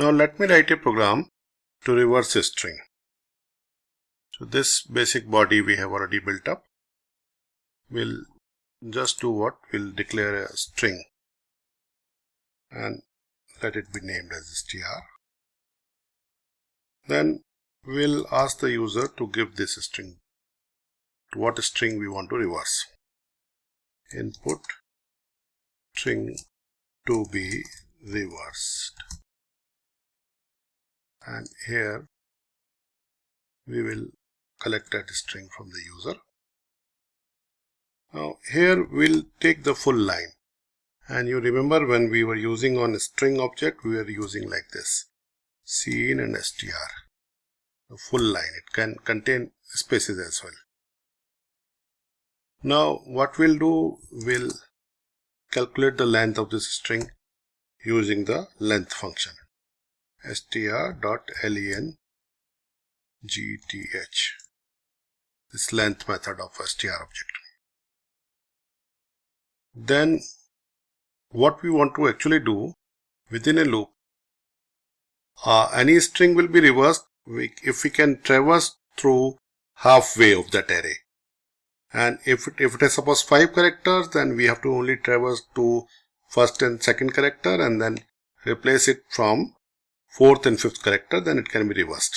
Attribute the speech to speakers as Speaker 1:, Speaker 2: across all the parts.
Speaker 1: Now let me write a program to reverse a string. So this basic body we have already built up. We'll just do what? We'll declare a string and let it be named as str. Then we'll ask the user to give this string, what string we want to reverse. Input string to be reversed, and here we will collect that string from the user. Now here we'll take the full line, and you remember when we were using on a string object, we were using like this, cin and str, the full line. It can contain spaces as well. Now what we'll do, we'll calculate the length of this string using the length function, str.length, this length method of str object. Then what we want to actually do, within a loop, any string will be reversed if we can traverse through halfway of that array. And if it is suppose 5 characters, then we have to only traverse to first and second character and then replace it from fourth and fifth character, then it can be reversed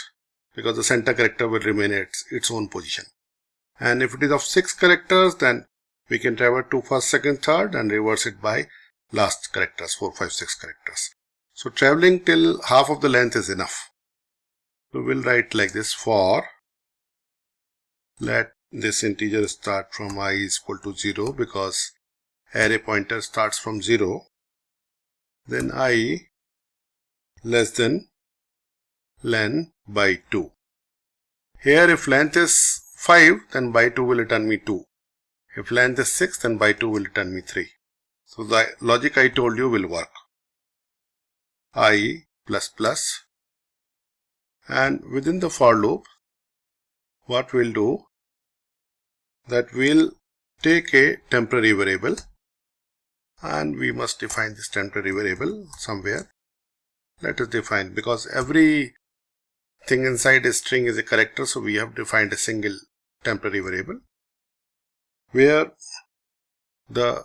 Speaker 1: because the center character will remain at its own position. And if it is of 6 characters, then we can traverse to first, second, third and reverse it by last characters, 4, 5, 6 characters. So traveling till half of the length is enough. So we'll write like this: for let this integer start from I is equal to 0, because array pointer starts from 0. Then I less than len by 2. Here if length is 5, then by 2 will return me 2. If length is 6, then by 2 will return me 3. So the logic I told you will work. I plus plus, and within the for loop, what we'll do, that we'll take a temporary variable and we must define this temporary variable somewhere. Let us define, because every thing inside a string is a character, so we have defined a single temporary variable where the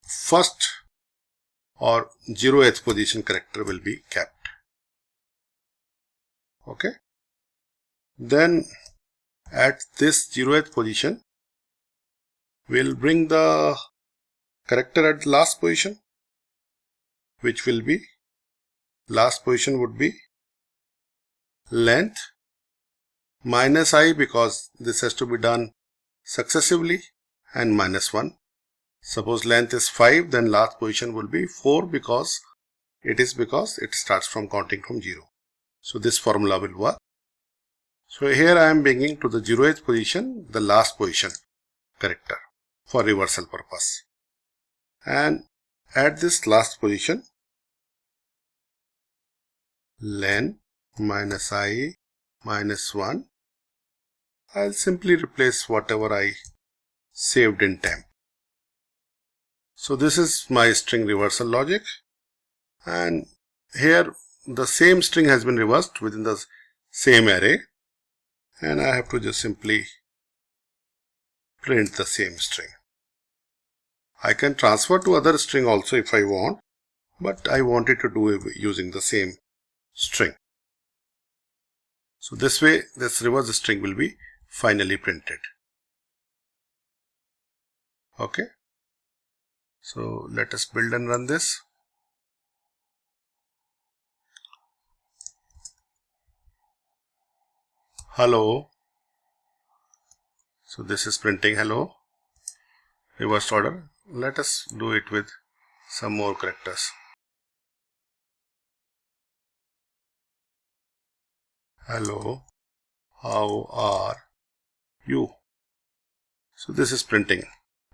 Speaker 1: first or 0th position character will be kept. Okay. Then at this 0th position, we'll bring the character at the last position, which will be, last position would be length minus I, because this has to be done successively, and minus 1. Suppose length is 5, then last position will be 4 because it starts from counting from 0. So this formula will work. So here I am bringing to the 0th position the last position character for reversal purpose. And at this last position, len minus I minus 1, I'll simply replace whatever I saved in temp. So this is my string reversal logic, and here the same string has been reversed within the same array, and I have to just simply print the same string. I can transfer to other string also if I want, but I wanted to do it using the same string. So this way this reverse string will be finally printed. Okay. So let us build and run this. Hello. So this is printing hello, reversed order. Let us do it with some more characters. Hello, how are you? So this is printing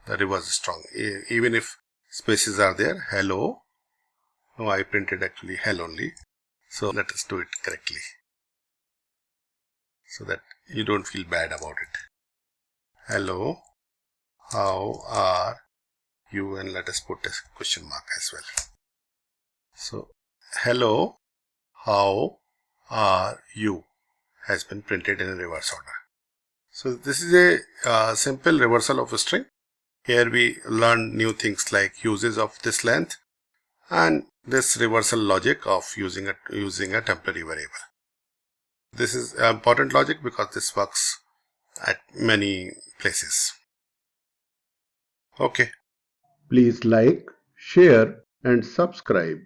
Speaker 1: the reverse strong, even if spaces are there. Hello. No, I printed actually hell only. So let us do it correctly, so that you don't feel bad about it. Hello, how are you? And let us put a question mark as well. So hello, how are you has been printed in reverse order. So this is a simple reversal of a string. Here we learn new things like uses of this length and this reversal logic of using a temporary variable. This is important logic because this works at many places. Okay.
Speaker 2: Please like, share and subscribe.